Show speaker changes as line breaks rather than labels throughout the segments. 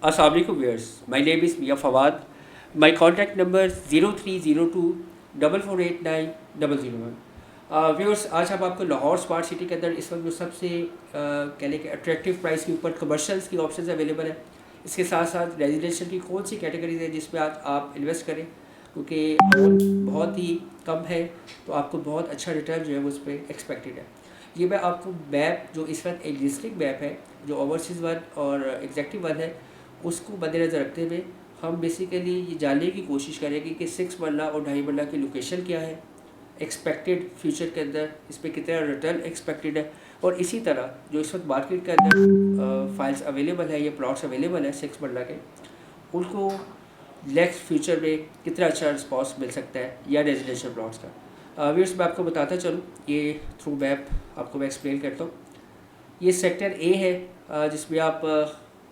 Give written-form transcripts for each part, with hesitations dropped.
अस्सलाम वालेकुम viewers, my name is Mian Fawad. My contact number 03024489 viewers, आज हम आपको लाहौर स्मार्ट सिटी के अंदर इस वक्त जो सबसे कह लें कि अट्रैक्टिव प्राइस के ऊपर कमर्शल्स की ऑप्शंस अवेलेबल है। इसके साथ साथ रेजिडेंशियल की कौन सी कैटेगरीज है जिसमें आप इन्वेस्ट करें, क्योंकि बहुत ही कम है तो आपको बहुत अच्छा रिटर्न जो है वो उस पर एक्सपेक्टेड है। ये मैं आपको मैप जो इस वक्त एग्जिस्टिंग मैप है, जो ओवरसीज़ वन और एग्जैक्टिव वन है, उसको मद्देनज़र रखते हुए हम बेसिकली ये जानने की कोशिश करेंगे कि 6 मरला और 2.5 मरला की लोकेशन क्या है, एक्सपेक्टेड फ्यूचर के अंदर इस पर कितना रिटर्न एक्सपेक्टेड है, और इसी तरह जो इस वक्त मार्केट के अंदर फाइल्स अवेलेबल है, ये प्लॉट्स अवेलेबल है 6 मरला के, उनको नेक्स्ट फ्यूचर में कितना अच्छा रिस्पॉन्स मिल सकता है या रेजिडेंशियल प्लॉट्स का। व्यूअर्स, मैं आपको बताता चलूँ, ये थ्रू मैप आपको मैं एक्सप्लेन करता हूँ। ये सेक्टर ए है जिसमें आप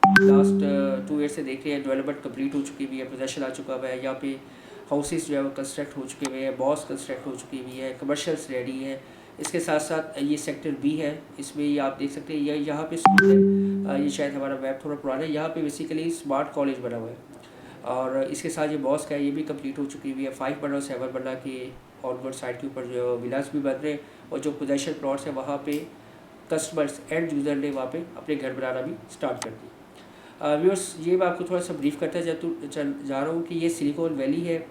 लास्ट 2 ईयर से देख रहे हैं डेवलपमेंट कंप्लीट हो चुकी हुई है, पोजेशन आ चुका हुआ है, यहाँ पे हाउसेस जो है वो कंस्ट्रक्ट हो चुके हुए हैं, बॉस कंस्ट्रक्ट हो चुकी हुई है, कमर्शियल्स रेडी है। इसके साथ साथ ये सेक्टर बी है, इसमें ये आप देख सकते हैं ये यहाँ पे स्कूल है, ये शायद हमारा मैप थोड़ा पुराना है, यहाँ पे बेसिकली स्मार्ट कॉलेज बना हुआ है। और इसके साथ ये बॉस का है, ये भी कंप्लीट हो चुकी हुई है। 5 मरला और 7 मरला के ऑनवर्ड साइड के ऊपर जो विलास भी बन रहे हैं, और जो पोजेशन प्लॉट्स है वहाँ पे कस्टमर्स एंड यूज़र ने वहाँ पे अपने घर बनाना भी स्टार्ट कर दी। व्यूअर्स, ये मैं आपको थोड़ा सा ब्रीफ करता जा रहा हूँ कि ये सिलिकॉन वैली है,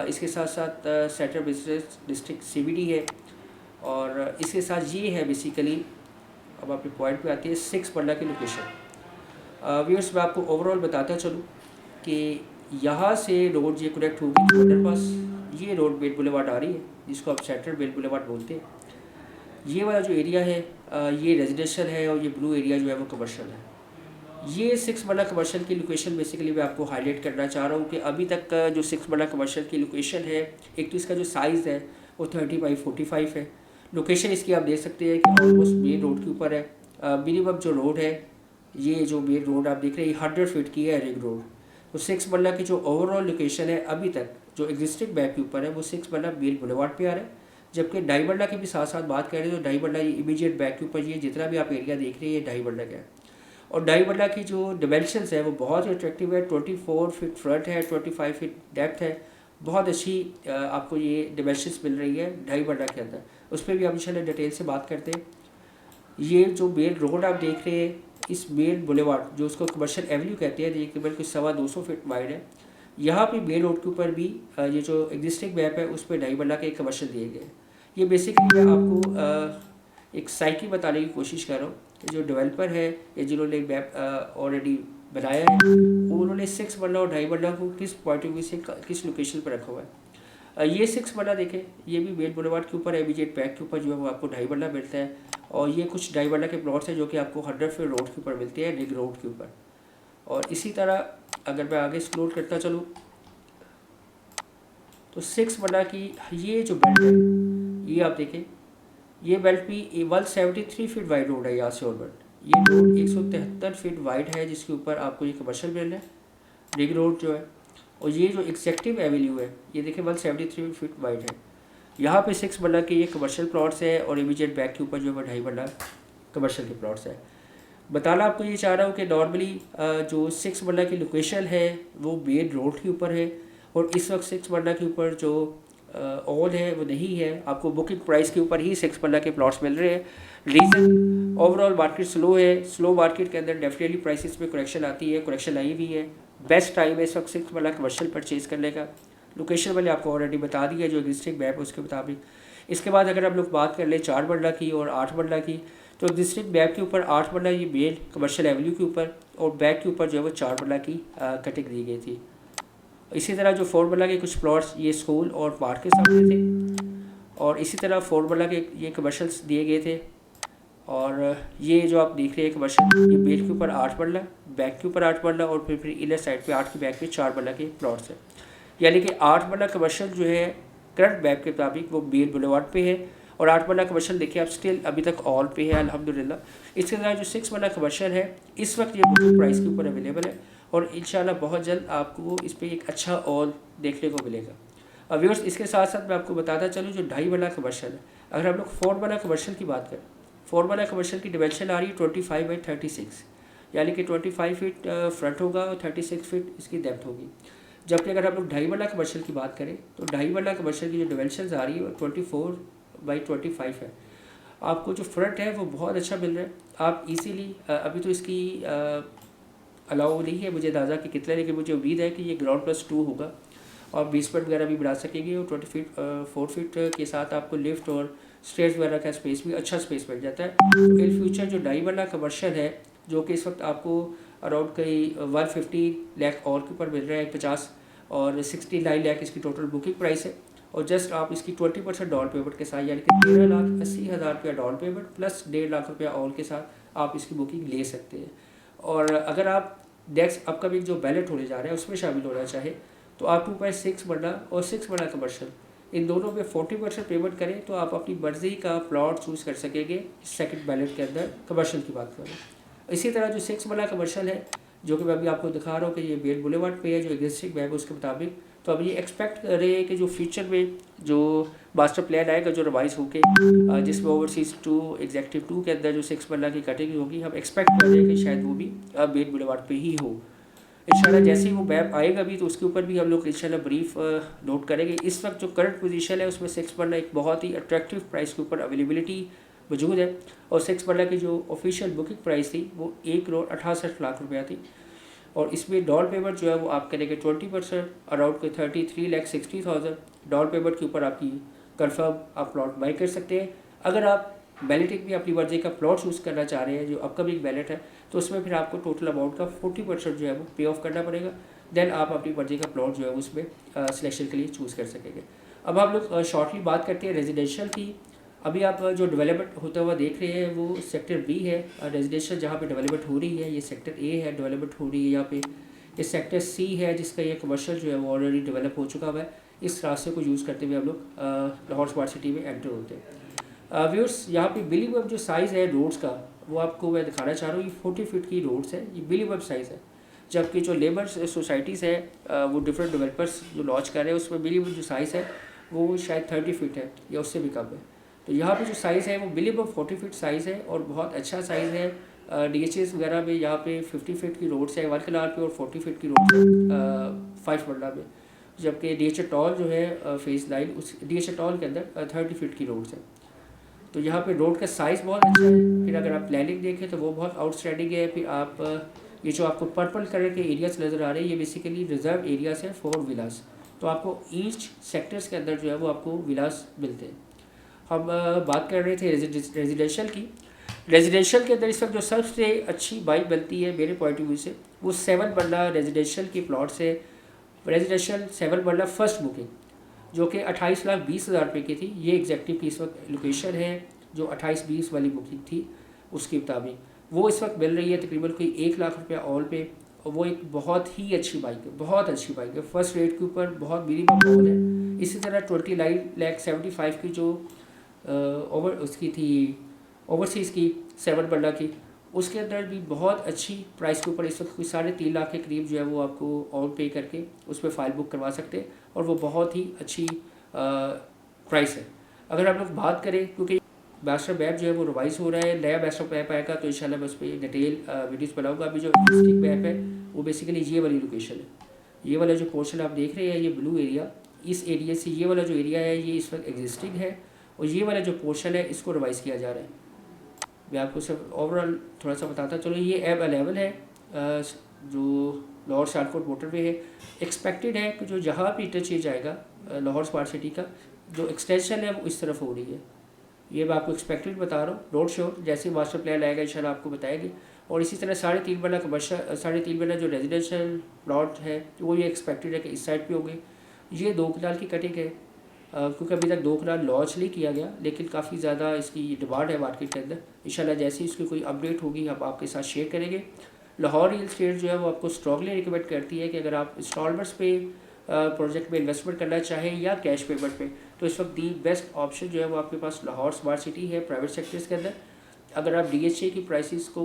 इसके साथ साथ सेंट्रल बिजनेस डिस्ट्रिक्ट सीबीडी है, और इसके साथ ये है बेसिकली, अब आपके पॉइंट पे आती है 6 मरला की लोकेशन। व्यूअर्स, मैं आपको ओवरऑल बताता चलूँ कि यहाँ से रोड ये कनेक्ट होगी अंडर पास, ये रोड बेल बुलेवार्ड आ रही है जिसको आप सेंट्रल बेल बुलेवार्ड बोलते हैं। ये वाला जो एरिया है ये रेजिडेंशियल है, और ये ब्लू एरिया जो है वो कमर्शियल है। ये 6 मरला कमर्शियल की लोकेशन बेसिकली मैं आपको हाईलाइट करना चाह रहा हूँ कि अभी तक का जो 6 मरला कमर्शियल की लोकेशन है, एक तो इसका जो साइज़ है वो 30x45 है। लोकेशन इसकी आप देख सकते हैं कि ऑलमोस्ट मेन रोड के ऊपर है। मिनिमम जो रोड है, ये जो मेन रोड आप देख रहे हैं 100 फीट की है रिंग रोड। तो 6 मरला की जो ओवरऑल लोकेशन है अभी तक जो एग्जिस्टिंग मैप के ऊपर है वो 6 मरला मेन बुलेवार्ड पे आ रहा है। जबकि 2.5 मरला की भी साथ साथ बात करें तो 2.5 मरला ये इमीडिएट बैक के ऊपर, ये जितना भी आप एरिया देख रहे हैं ये 2.5 मरला का है। और 2.5 मरला की जो डिमेंशंस है वो बहुत ही अट्रैक्टिव है। 24 फीट फ्रंट है, 25 फीट डेप्थ है, बहुत अच्छी आपको ये डिमेंशंस मिल रही है 2.5 मरला के अंदर। उस पर भी हम इंशाल्लाह डिटेल से बात करते हैं। ये जो मेन रोड आप देख रहे हैं, इस मेन बुलेवार्ड जो उसको कमर्शियल एवेन्यू कहते हैं, ये केवल कुछ 225 फीट वाइड है। यहाँ पे मेन रोड के ऊपर भी ये जो एग्जिस्टिंग मैप है उस पर 2.5 मरला के कमर्शियल दिए गए। ये बेसिकली मैं आपको एक साइकिल बताने की कोशिश कर रहा हूँ कि जो डेवलपर है या जिन्होंने मैप ऑलरेडी बनाया है, उन्होंने 6 मरला और 2.5 मरला को किस पॉइंट ऑफ व्यू से किस लोकेशन पर रखा हुआ है। ये 6 मरला देखें, ये भी मेन बुलेवार्ड के ऊपर है, इमीडिएट बैक के ऊपर जो है वो आपको 2.5 मरला मिलता है। और ये कुछ 2.5 मरला के प्लॉट्स हैं जो कि आपको 100 फीट रोड के ऊपर मिलते हैं, रिंग रोड के ऊपर। और इसी तरह अगर मैं आगे एक्सप्लोर करता चलूँ तो 6 मरला की ये जो बेल्ट है, ये आप देखें, ये बेल्ट भी 173 फीट वाइड रोड है यहाँ से ऑनवर्ड। ये रोड 173 फीट वाइड है जिसके ऊपर आपको ये कमर्शियल मिल रहा है, रिंग रोड जो है। और ये जो एग्जेक्टिव एवेन्यू है ये देखिए 173 फीट वाइड है। यहाँ पे 6 मरला के ये कमर्शियल प्लॉट्स है, और इमीडिएट बैक के ऊपर जो है 2.5 मरला कमर्शियल के प्लॉट्स है। बताना आपको ये चाह रहा हूँ कि नॉर्मली जो 6 मरला की लोकेशन है वो मेन रोड के ऊपर है, और इस वक्त 6 मरला के ऊपर जो ऑन है वो नहीं है। आपको बुकिंग प्राइस के ऊपर ही 6 मरला के प्लॉट्स मिल रहे हैं। रीज़न ओवरऑल मार्केट स्लो है, स्लो मार्केट के अंदर डेफिनेटली प्राइसेस में करेक्शन आती है, करेक्शन आई भी है। बेस्ट टाइम है इस वक्त 6 मरला कमर्शियल परचेज़ करने का। लोकेशन मैंने आपको ऑलरेडी बता दी है जो एग्जिस्टिंग मैप है उसके मुताबिक। इसके बाद अगर हम लोग बात कर ले 4 मरला की और 8 मरला की, तो एग्जिस्टिंग मैप के ऊपर 8 मरला ये मेन कमर्शियल एवेन्यू के ऊपर, और बैक के ऊपर जो है वो 4 मरला की कटिंग दी गई थी। इसी तरह जो 4 मरला के कुछ प्लॉट्स ये स्कूल और पार्क के सामने थे, और इसी तरह 4 मरला के ये कमर्शियल्स दिए गए थे। और ये जो आप देख रहे हैं कमर्शियल, ये बेल के ऊपर 8 मरला, बैक के ऊपर 8 मरला, और फिर इनर साइड पे 8 के बैक पे 4 मरला के प्लॉट्स हैं। यानी कि 8 मरला कमर्शियल जो है करंट मैप के मुताबिक वो मेन बुलेवार्ड पे है, और 8 मरला कमर्शियल देखिए आप स्टिल अभी तक ऑल पे है अल्हम्दुलिल्लाह। इसके अलावा जो 6 मरला कमर्शियल है इस वक्त ये बुकिंग प्राइस के ऊपर अवेलेबल है, और इंशाल्लाह बहुत जल्द आपको इस पर एक अच्छा ऑल देखने को मिलेगा। और व्यूअर्स, इसके साथ साथ मैं आपको बताता चलूँ जो 2.5 मरला कमर्शियल है, अगर हम लोग 4 मरला कमर्शियल की बात करें, 4 मरला कमर्शियल की डिमेंशन आ रही है 25 बाई 36। यानी कि 25 फीट फ्रंट होगा और 36 फीट इसकी डेप्थ होगी। जबकि अगर आप लोग 2.5 मरला कमर्शियल की बात करें तो 2.5 मरला कमर्शियल की जो डिमेंशंस आ रही है वो 24/25 है। आपको जो फ्रंट है वो बहुत अच्छा मिल रहा है। आप इजीली अभी तो इसकी अलाउ नहीं है मुझे अंदाज़ा कि कितना, लेकिन मुझे उम्मीद है कि ये ग्राउंड +2 होगा और बेसमेंट वगैरह भी बना सकेंगे और 4 फीट के साथ आपको लिफ्ट और स्टेयर्स वगैरह का स्पेस भी अच्छा स्पेस मिल जाता है। तो इन फ्यूचर जो 2.5 मरला कमर्शियल है जो कि इस वक्त आपको अराउंड कई 150 लाख और के ऊपर मिल रहा है 50, और 69 लाख इसकी टोटल बुकिंग प्राइस है। और जस्ट आप इसकी 20% डाउन पेमेंट के साथ यानी कि 13,80,000 रुपया डाउन पेमेंट प्लस 1.5 लाख रुपया ऑल के साथ आप इसकी बुकिंग ले सकते हैं। और अगर आप नेक्स्ट अपकमिंग जो बैलेट होने जा रहे हैं उसमें शामिल होना चाहे तो आप 2.6 मरला और 6 मरला कमर्शियल इन दोनों में 40% पेमेंट करें तो आप अपनी मर्ज़ी का प्लॉट चूज़ कर सकेंगे सेकंड बैलेट के अंदर कमर्शियल की बात करें। इसी तरह जो 6 मरला कमर्शियल है जो कि मैं अभी आपको दिखा रहा हूँ कि ये मेन बुलेवार्ड पे है जो एग्जिस्टिंग मैप है उसके मुताबिक, तो अब ये एक्सपेक्ट कर रहे हैं कि जो फ्यूचर में जो मास्टर प्लान आएगा जो रिवाइज होके जिसमें ओवरसीज़ 2 एग्जेक्टिव 2 के अंदर जो 6 मरला की कटिंग होगी, हम एक्सपेक्ट कर रहे हैं कि शायद वो भी मेन बुलेवार्ड पे ही हो। इंशाल्लाह जैसे ही वो मैप आएगा भी तो उसके ऊपर भी हम लोग इंशाल्लाह ब्रीफ नोट करेंगे। इस वक्त जो करंट पोजीशन है उसमें 6 मरला एक बहुत ही अट्रैक्टिव प्राइस के ऊपर अवेलेबिलिटी मौजूद है और 6 मरला की जो ऑफिशियल बुकिंग प्राइस थी वो 1,68,00,000 रुपया थी। और इसमें डाउन पेमेंट जो है वो आप करेंगे 20% अराउंड कोई 33,60,000 डाउन पेमेंट के ऊपर आपकी कंफर्म आप प्लॉट बाई कर सकते हैं। अगर आप बैलेटिंग में अपनी मर्जी का प्लॉट चूज़ करना चाह रहे हैं जो अपकमिंग बैलेट है तो उसमें फिर आपको टोटल अमाउंट का 40% जो है वो पे ऑफ करना पड़ेगा। देन आप अपनी मर्जी का प्लॉट जो है उसमें सिलेक्शन के लिए चूज़ कर सकेंगे। अब हम लोग शॉर्टली बात करते हैं रेजिडेंशियल की। अभी आप जो डेवलपमेंट होता हुआ देख रहे हैं वो सेक्टर बी है, रेजिडेंशियल जहाँ पे डेवलपमेंट हो रही है। ये सेक्टर ए है, डेवलपमेंट हो रही है यहाँ पे। ये सेक्टर सी है जिसका ये कमर्शियल जो है वो ऑलरेडी डेवलप हो चुका हुआ है। इस रास्ते को यूज़ करते हुए हम लोग लाहौर स्मार्ट सिटी में एंटर होते हैं। व्यूअर्स यहाँ पे मिनिमम जो साइज़ है रोड्स का वो आपको मैं दिखाना चाह रहा हूँ। ये 40 फीट की रोड्स है, ये मिनिमम साइज़ है। जबकि जो लेबर सोसाइटीज़ है वो डिफरेंट डेवलपर्स जो लॉन्च कर रहे हैं उसमें मिनिमम जो साइज़ है वो शायद 30 फीट है या उससे भी कम है। तो यहाँ पे जो साइज़ है वो मिनिमम 40 फीट साइज़ है और बहुत अच्छा साइज़ है। DHS वगैरह में यहाँ पे 50 फीट की रोड्स है 1 कनाल पे और 40 फीट की रोड्स है 5 मरला में। जबकि DHA टॉल जो है फेज लाइन उस DHA टॉल के अंदर 30 फीट की रोड्स है। तो यहाँ पे रोड का साइज़ बहुत अच्छा है। फिर अगर आप प्लानिंग देखें तो वो बहुत आउटस्टैंडिंग है। फिर आप ये जो आपको पर्पल कलर के एरियाज नज़र आ रहे हैं ये बेसिकली रिजर्व एरियाज है फॉर विलास। तो आपको ईच सेक्टर्स के अंदर जो है वो आपको विलास मिलते हैं। हम बात कर रहे थे रेजिडेंशियल की। रेजिडेंशियल के अंदर इस वक्त जो सबसे अच्छी बाइक बनती है मेरे पॉइंट ऑफ व्यू से वो 7 मरला रेजिडेंशियल की प्लॉट से रेजिडेंशियल 7 मरला फर्स्ट बुकिंग जो कि 28,20,000 रुपये की थी। ये एग्जैक्टिव की इस वक्त लोकेशन है जो 28-20 वाली बुकिंग थी उसके मुताबिक वो इस वक्त मिल रही है तकरीबन कोई 1 लाख रुपया ऑल पे। और वो एक बहुत ही अच्छी बाइक है, बहुत अच्छी बाइक है। फर्स्ट रेट के ऊपर बहुत मिनिमम ऑल है। इसी तरह 29,75,000 की जो उसकी थी ओवरसीज़ की 7 मरला की उसके अंदर भी बहुत अच्छी प्राइस के ऊपर इस वक्त कोई 3.5 लाख के करीब जो है वो आपको ऑल पे करके उस पर फाइल बुक करवा सकते हैं और वो बहुत ही अच्छी प्राइस है। अगर आप लोग बात करें क्योंकि मास्टर मैप जो है वो रिवाइज हो रहा है, नया मास्टर मैप आएगा तो इंशाल्लाह मैं उस पर डिटेल वीडियोस बनाऊंगा। अभी जो एग्जिस्टिंग मैप है वो बेसिकली ये वाली लोकेशन है। ये वाला जो पोर्शन आप देख रहे हैं ये ब्लू एरिया, इस एरिया से ये वाला जो एरिया है ये इस वक्त एग्जिस्टिंग है और ये वाला जो पोर्शन है इसको रिवाइज़ किया जा रहा है। मैं आपको सिर्फ ओवरऑल थोड़ा सा बताता चलो। ये M11 है जो लाहौर शालकोट मोटरवे है। एक्सपेक्टेड है कि जो जहाँ भी इंटरचेंज आएगा लाहौर स्मार्ट सिटी का जो एक्सटेंशन है वो इस तरफ हो रही है। ये मैं आपको एक्सपेक्टेड बता रहा हूँ, नोट श्योर जैसे ही मास्टर प्लान आएगा इंशाल्लाह आपको बताएंगे। और इसी तरह 3.5 मरला कमर्शियल 3.5 मरला जो रेजिडेंशियल प्लॉट है वो ये एक्सपेक्टेड है कि इस साइड पे होंगे। ये 2 कनाल की कटिंग है क्योंकि अभी तक 2 कनाल लॉन्च नहीं किया गया लेकिन काफ़ी ज़्यादा इसकी डिमांड है मार्केट के अंदर। इंशाल्लाह जैसे ही इसकी कोई अपडेट होगी हम आपके साथ शेयर करेंगे। लाहौर रियल एस्टेट जो है वो आपको स्ट्रांगली रिकमेंड करती है कि अगर आप इंस्टॉलमेंट्स पे प्रोजेक्ट में इन्वेस्टमेंट करना चाहें या कैश पेमेंट पे तो इस वक्त दी बेस्ट ऑप्शन जो है वो आपके पास लाहौर स्मार्ट सिटी है प्राइवेट सेक्टर्स के अंदर। अगर आप DHA की प्राइसेस को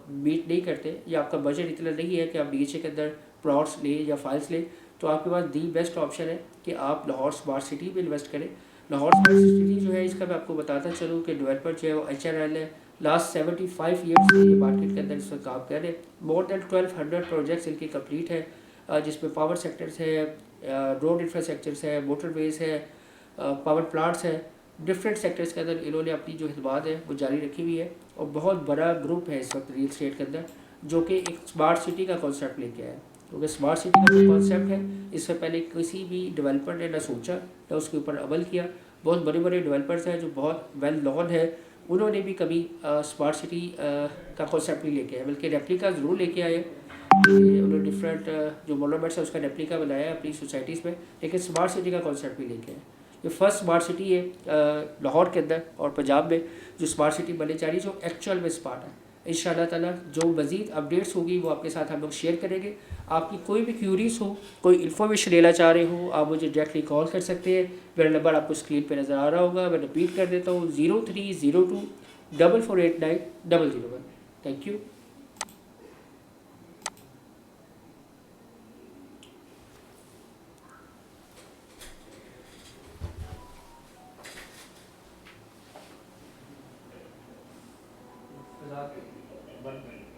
मीट नहीं करते या आपका बजट इतना नहीं है कि आप DHA के अंदर प्लॉट्स लें या फाइल्स लें तो आपके पास दी बेस्ट ऑप्शन है कि आप लाहौर स्मार्ट सिटी में इन्वेस्ट करें। लाहौर स्मार्ट सिटी जो है इसका मैं आपको बताता चलूँ कि डेवलपर जो है वो HRL है। लास्ट 75 ईयर्स से ये मार्केट के अंदर इस वक्त काम कर रहे हैं। मोर देन 1200 प्रोजेक्ट्स इनके कंप्लीट है, जिसमें पावर सेक्टर्स है, रोड इंफ्रास्ट्रक्चर्स है, मोटरवेज है, पावर प्लांट्स है। डिफरेंट सेक्टर्स के अंदर इन्होंने अपनी जो खिदमत है वो जारी रखी हुई है। और बहुत बड़ा ग्रुप है इस वक्त रियल स्टेट के अंदर जो कि एक स्मार्ट सिटी का कॉन्सेप्ट लेके आया है। क्योंकि स्मार्ट सिटी का जो कॉन्सेप्ट है इससे पहले किसी भी डेवलपर ने ना सोचा ना उसके ऊपर अमल किया। बहुत बड़े बड़े डेवलपर्स हैं जो बहुत वेल नोन है, उन्होंने भी कभी स्मार्ट सिटी का कॉन्सेप्ट नहीं लेके आए, बल्कि रेप्लिका ज़रूर लेके आए। उन्होंने डिफरेंट जो मोनूमेंट्स है उसका रेप्लिका बनाया है अपनी सोसाइटीज़ में, लेकिन स्मार्ट सिटी का कॉन्सेप्ट भी लेके आए। ये फर्स्ट स्मार्ट सिटी है लाहौर के अंदर और पंजाब में जो स्मार्ट सिटी बनने जा रही है, जो एक्चुअल में स्मार्ट है। इंशाअल्लाह ताला जो मज़ीद अपडेट्स होगी वो आपके साथ हम लोग शेयर करेंगे। आपकी कोई भी क्यूरीज हो, कोई इन्फॉर्मेशन लेना चाह रहे हो, आप मुझे डायरेक्टली कॉल कर सकते हैं। मेरा नंबर आपको स्क्रीन पे नज़र आ रहा होगा, मैं रिपीट कर देता हूँ 0302 4489 001। Thank you.
बंद